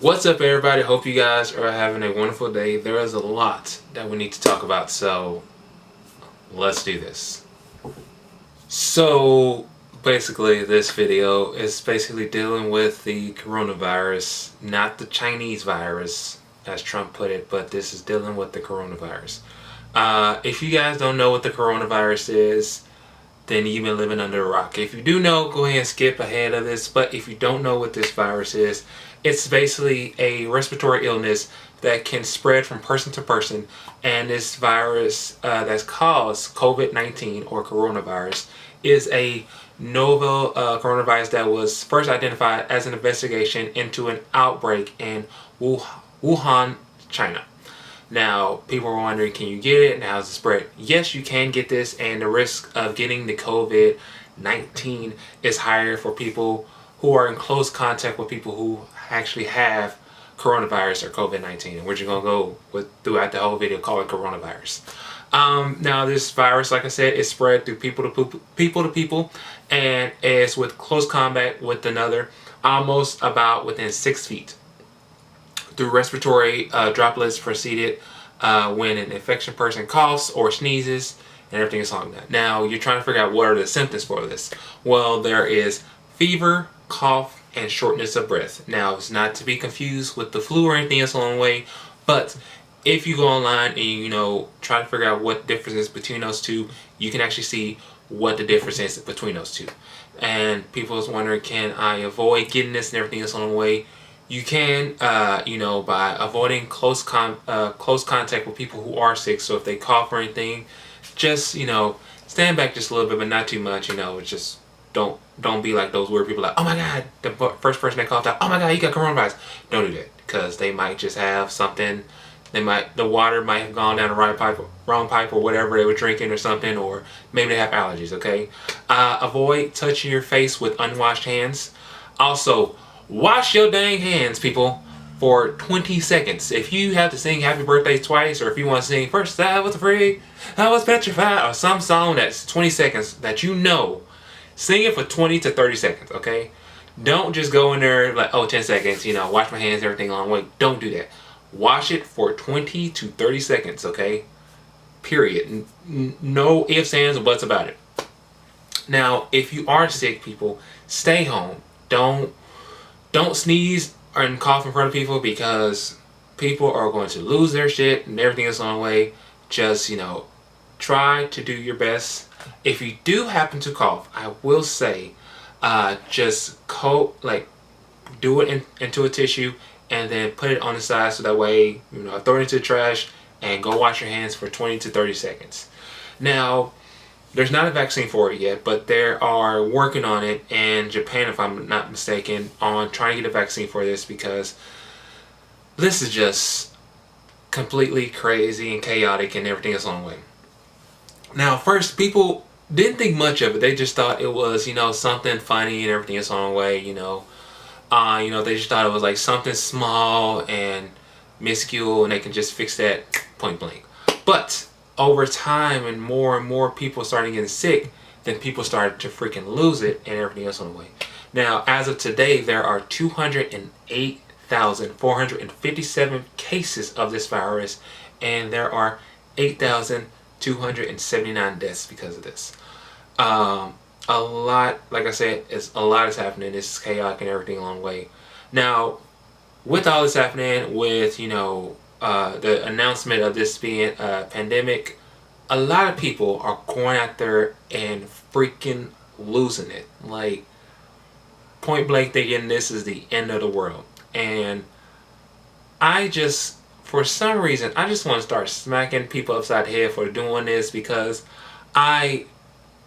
What's up, everybody? Hope you guys are having a wonderful day. There is a lot that we need to talk about, so let's do this. So basically, this video is basically dealing with the coronavirus, not the Chinese virus, as Trump put it, but this is dealing with the coronavirus. If you guys don't know what the coronavirus is, then you've been living under a rock. If you do know, go ahead and skip ahead of this. But if you don't know what this virus is, it's basically a respiratory illness that can spread from person to person. And this virus that's caused COVID-19 or coronavirus is a novel coronavirus that was first identified as an investigation into an outbreak in Wuhan, China. Now, people are wondering, can you get it and how's it spread? Yes, you can get this, and the risk of getting the COVID-19 is higher for people who are in close contact with people who actually have coronavirus or COVID-19. And we're just going to go throughout the whole video, call it coronavirus. Now, this virus, like I said, is spread through people to people, and is with close combat with another, almost about within 6 feet. Through respiratory droplets preceded when an infection person coughs or sneezes, and everything is like that. Now, you're trying to figure out what are the symptoms for this. Well, there is fever, cough, and shortness of breath. Now, it's not to be confused with the flu or anything else along the way, but if you go online and you try to figure out what difference is between those two, you can actually see what the difference is between those two. And people is wondering, can I avoid getting this and everything else along the way? You can, by avoiding close contact with people who are sick. So if they cough or anything, just, stand back just a little bit, but not too much. Just don't be like those weird people like, oh my God, the first person that coughed out, oh my God, you got coronavirus. Don't do that, because they might just have something. The water might have gone down the wrong pipe or whatever they were drinking or something, or maybe they have allergies, okay? Avoid touching your face with unwashed hands. Also, wash your dang hands, people, for 20 seconds. If you have to sing happy birthday twice, or if you want to sing first I was afraid, I was petrified, or some song that's 20 seconds that sing it for 20 to 30 seconds, okay? Don't just go in there like, 10 seconds, wash my hands, everything along the way. Don't do that. Wash it for 20 to 30 seconds, okay? Period. No ifs, ands, or buts about it. Now, if you are sick, people, stay home. Don't sneeze and cough in front of people, because people are going to lose their shit and everything is on the way. Just, try to do your best. If you do happen to cough, I will say, just do it into a tissue and then put it on the side, so that way, throw it into the trash and go wash your hands for 20 to 30 seconds. Now, there's not a vaccine for it yet, but they are working on it in Japan, if I'm not mistaken, on trying to get a vaccine for this, because this is just completely crazy and chaotic and everything is on the way. Now, first, people didn't think much of it. They just thought it was, something funny and everything is on the way, they just thought it was like something small and minuscule and they can just fix that point blank. But over time, and more people started getting sick, then people started to freaking lose it and everything else on the way. Now, as of today, there are 208,457 cases of this virus, and there are 8,279 deaths because of this. A lot, like I said, a lot is happening. It's chaotic and everything along the way. Now, with all this happening, with the announcement of this being a pandemic, a lot of people are going out there and freaking losing it. Like, point blank thinking this is the end of the world. And for some reason, I just want to start smacking people upside the head for doing this, because I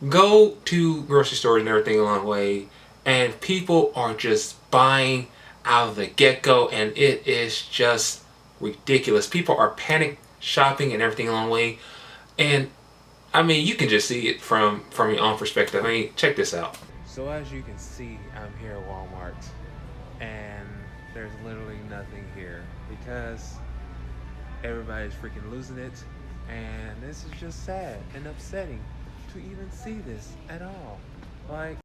go to grocery stores and everything along the way, and people are just buying out of the get-go, and it is just ridiculous. People are panic shopping and everything along the way, and I mean, you can just see it from your own perspective. I mean, check this out. So as you can see, I'm here at Walmart, and there's literally nothing here because everybody's freaking losing it, and this is just sad and upsetting to even see this at all. Like,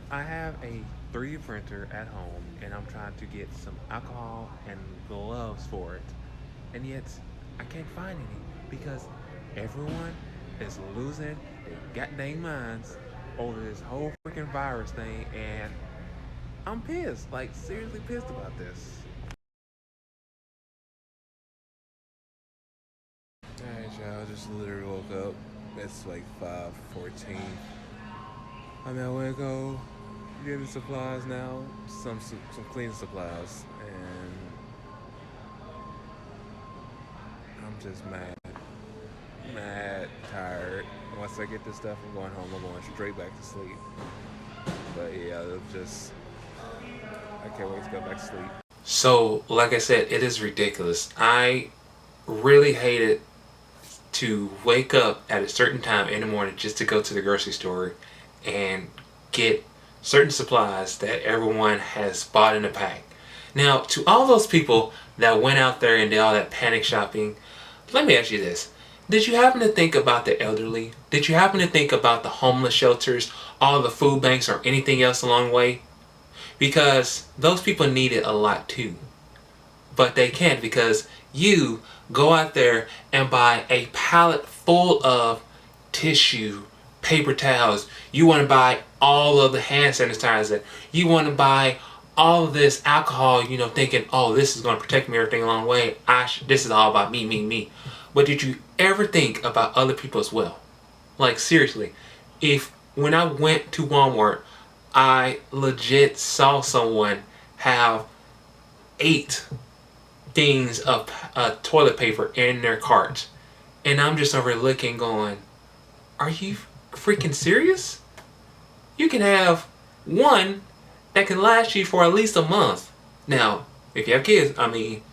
I have a 3D printer at home and I'm trying to get some alcohol and gloves for it. And yet, I can't find any because everyone is losing their goddamn minds over this whole freaking virus thing. And I'm pissed, like, seriously pissed about this. Alright, y'all, just literally woke up. It's like 5:14. I'm at Waco getting supplies now, some cleaning supplies, and I'm just mad, tired. Once I get this stuff, I'm going home. I'm going straight back to sleep. But yeah, I can't wait to go back to sleep. So, like I said, it is ridiculous. I really hated to wake up at a certain time in the morning just to go to the grocery store and get certain supplies that everyone has bought in a pack. Now, to all those people that went out there and did all that panic shopping, let me ask you this. Did you happen to think about the elderly? Did you happen to think about the homeless shelters, all the food banks, or anything else along the way? Because those people need it a lot too. But they can't because you go out there and buy a pallet full of tissue, paper towels. You want to buy all of the hand sanitizer. You want to buy all of this alcohol, thinking, oh, this is going to protect me everything along the way. This is all about me, me, me. But did you ever think about other people as well? Like, seriously, if when I went to Walmart, I legit saw someone have 8 things of toilet paper in their cart. And I'm just over looking going, are you freaking serious? You can have one that can last you for at least a month. Now, if you have kids, I mean,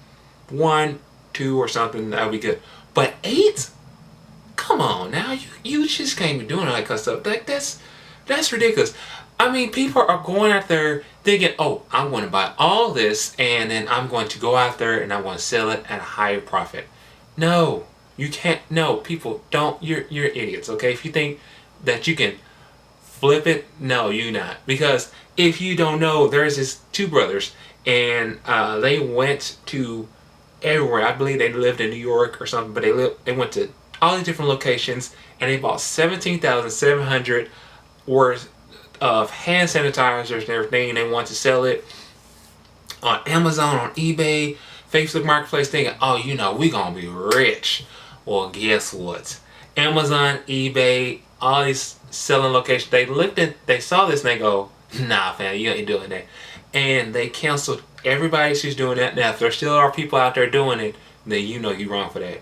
1, 2 or something, that would be good. But 8? Come on now, you just can't be doing all that kind of stuff. Like, that's ridiculous. I mean, people are going out there thinking, oh, I'm going to buy all this and then I'm going to go out there and I'm going to sell it at a higher profit. No, you can't. No, people don't. You're idiots, okay? If you think that you can flip it, no, you're not. Because if you don't know, there's these 2 brothers and they went to everywhere. I believe they lived in New York or something, but they went to all these different locations and they bought 17,700 worth of hand sanitizers and everything, and they want to sell it on Amazon, on eBay, Facebook Marketplace, thinking, oh, we gonna be rich. Well, guess what? Amazon, eBay, all these selling locations, they saw this and they go, nah, fam, you ain't doing that. And they canceled everybody who's doing that. Now, if there still are people out there doing it, then you're wrong for that.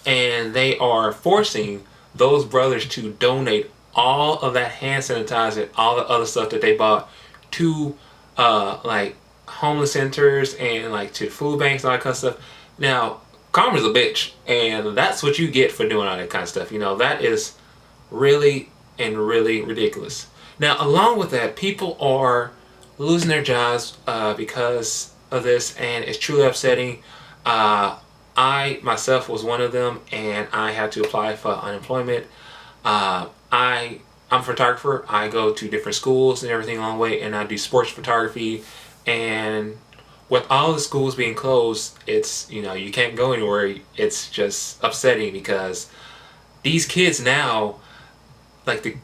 And they are forcing those brothers to donate all of that hand sanitizer, all the other stuff that they bought to like homeless centers and like to food banks and all that kind of stuff. Now, karma's a bitch, and that's what you get for doing all that kind of stuff. That is really and really ridiculous. Now, along with that, people are losing their jobs because of this, and it's truly upsetting. I myself was one of them, and I had to apply for unemployment. I'm a photographer. I go to different schools and everything along the way, and I do sports photography. And with all the schools being closed, it's you can't go anywhere. It's just upsetting because these kids now, like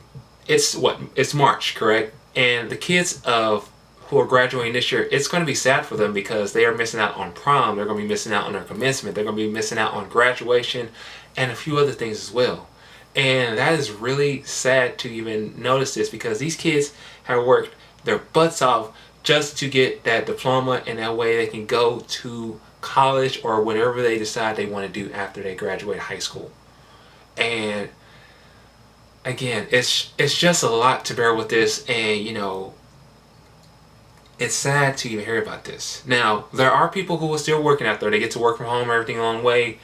it's March, correct? And the kids who are graduating this year, it's going to be sad for them because they are missing out on prom. They're going to be missing out on their commencement. They're going to be missing out on graduation and a few other things as well. And that is really sad to even notice this because these kids have worked their butts off just to get that diploma, and that way they can go to college or whatever they decide they want to do after they graduate high school. And again, it's just a lot to bear with this, and it's sad to even hear about this. Now, there are people who are still working out there. They get to work from home, everything along the way.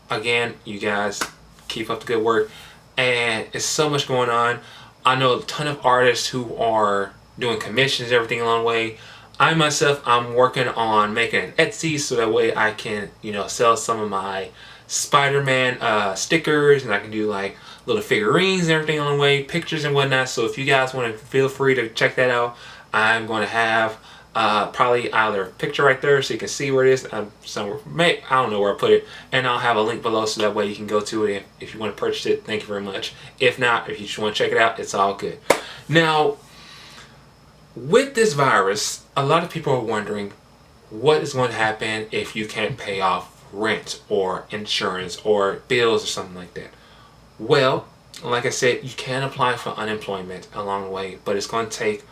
Again, you guys keep up the good work, and it's so much going on. I know a ton of artists who are doing commissions, everything along the way. I myself, I'm working on making an Etsy so that way I can sell some of my Spider-Man stickers, and I can do like little figurines and everything on the way, pictures and whatnot. So if you guys want to, feel free to check that out. I'm going to have probably either a picture right there so you can see where it is. Somewhere, I don't know where I put it, and I'll have a link below so that way you can go to it if you want to purchase it. Thank you very much. If not, if you just want to check it out, it's all good. Now, with this virus, a lot of people are wondering what is going to happen if you can't pay off rent or insurance or bills or something like that. Well, like I said, you can apply for unemployment along the way, but it's going to take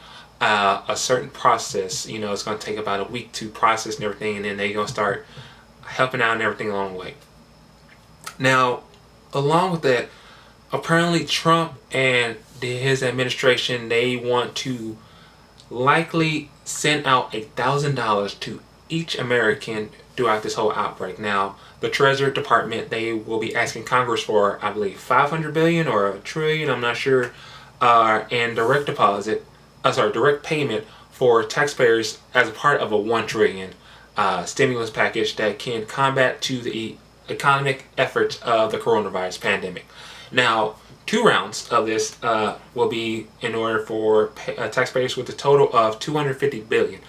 a certain process. It's going to take about a week to process and everything, and then they're going to start helping out and everything along the way. Now, along with that, apparently Trump and his administration, they want to likely send out $1,000 to each American throughout this whole outbreak. Now, the Treasury Department, they will be asking Congress for, I believe, $500 billion or $1 trillion, I'm not sure, and direct payment for taxpayers as a part of a $1 trillion stimulus package that can combat to the economic efforts of the coronavirus pandemic. Now, 2 rounds of this will be in order for taxpayers with a total of $250 billion.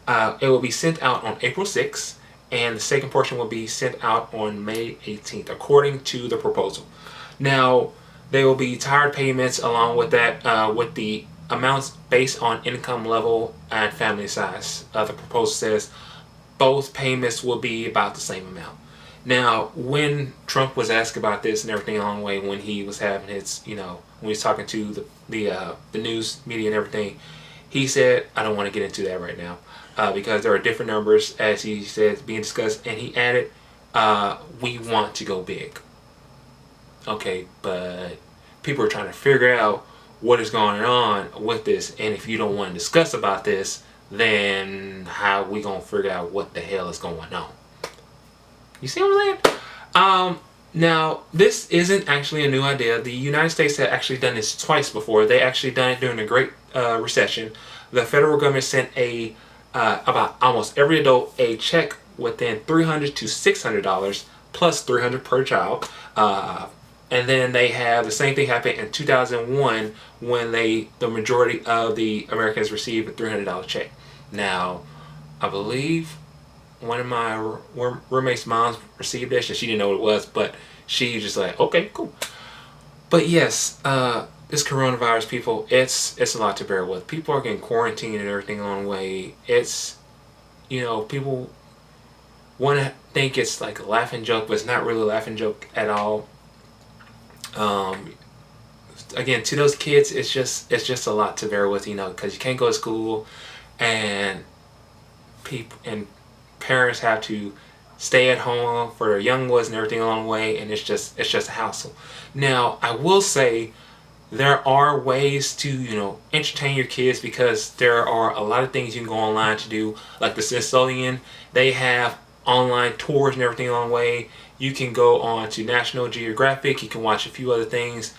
It will be sent out on April 6th, and the second portion will be sent out on May 18th, according to the proposal. Now, there will be tiered payments along with that, with the amounts based on income level and family size. The proposal says both payments will be about the same amount. Now, when Trump was asked about this and everything along the way, when he was having his, when he was talking to the news media and everything, he said, I don't want to get into that right now because there are different numbers, as he said, being discussed, and he added, we want to go big. Okay, but people are trying to figure out what is going on with this, and if you don't want to discuss about this, then how we going to figure out what the hell is going on? You see what I'm saying? Now, this isn't actually a new idea. The United States had actually done this twice before. They actually done it during the Great Recession. The federal government sent about almost every adult a check within $300 to $600 plus $300 per child. And then they have the same thing happen in 2001 when the majority of the Americans received a $300 check. Now, I believe one of my roommate's moms received this, and she didn't know what it was, but she just like, okay, cool. But yes, this coronavirus, people, it's a lot to bear with. People are getting quarantined and everything along the way. It's, people want to think it's like a laughing joke, but it's not really a laughing joke at all. Again, to those kids, it's just a lot to bear with, because you can't go to school, and parents have to stay at home for their young ones and everything along the way, and it's just a hassle. Now, I will say there are ways to entertain your kids, because there are a lot of things you can go online to do, like the Smithsonian. They have online tours and everything along the way. You can go on to National Geographic. You can watch a few other things.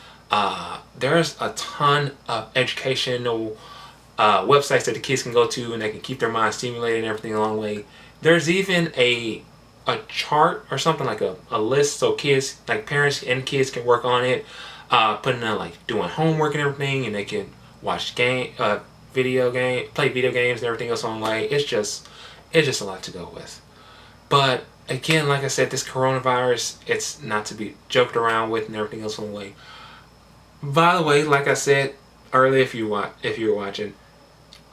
There's a ton of educational websites that the kids can go to, and they can keep their minds stimulated and everything along the way. There's even a chart or something, like a list, so kids, like parents and kids, can work on it, putting in like doing homework and everything, and they can watch play video games and everything else on the way. It's just a lot to go with. But again, like I said, this coronavirus, it's not to be joked around with and everything else on the way. By the way, like I said earlier, if you were watching,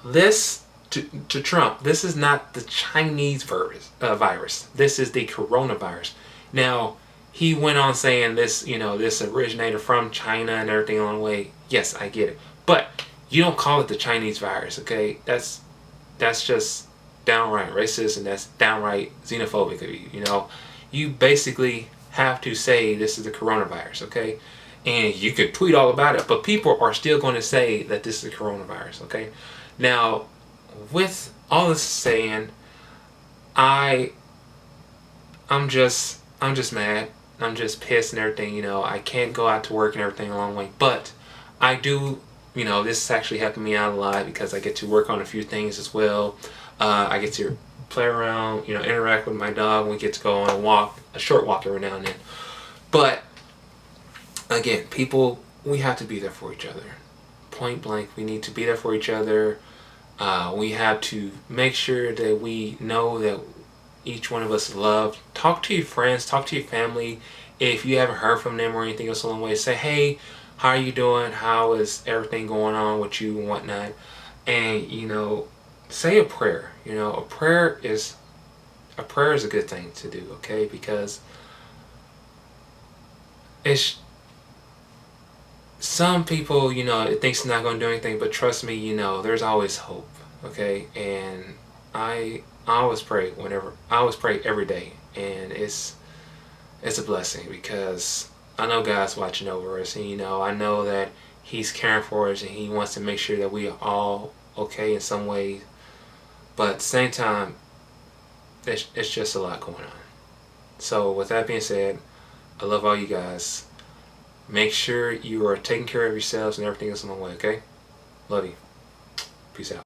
this to Trump, this is not the Chinese virus. This is the coronavirus. Now, he went on saying this, this originated from China and everything along the way. Yes, I get it. But you don't call it the Chinese virus, okay? That's just downright racist, and that's downright xenophobic of you. You basically have to say this is the coronavirus, okay? And you could tweet all about it, but people are still going to say that this is the coronavirus, okay? Now, with all this saying, I'm just mad. I'm just pissed and everything. I can't go out to work and everything along the way, but I do. This is actually helping me out a lot, because I get to work on a few things as well. I get to play around, interact with my dog. We get to go on a short walk every now and then. But again, people, we have to be there for each other. Point blank, we need to be there for each other. We have to make sure that we know that each one of us is loved. Talk to your friends, talk to your family. If you haven't heard from them or anything else along the way, say, hey, how are you doing? How is everything going on with you and whatnot? And, say a prayer. A prayer is a good thing to do, okay? Because it's some people, it thinks it's not going to do anything, but trust me, there's always hope, okay? And I always pray I always pray every day, and it's a blessing because I know God's watching over us, and I know that He's caring for us, and He wants to make sure that we are all okay in some way. But at the same time, it's just a lot going on. So with that being said, I love all you guys. Make sure you are taking care of yourselves and everything else along the way, okay? Love you. Peace out.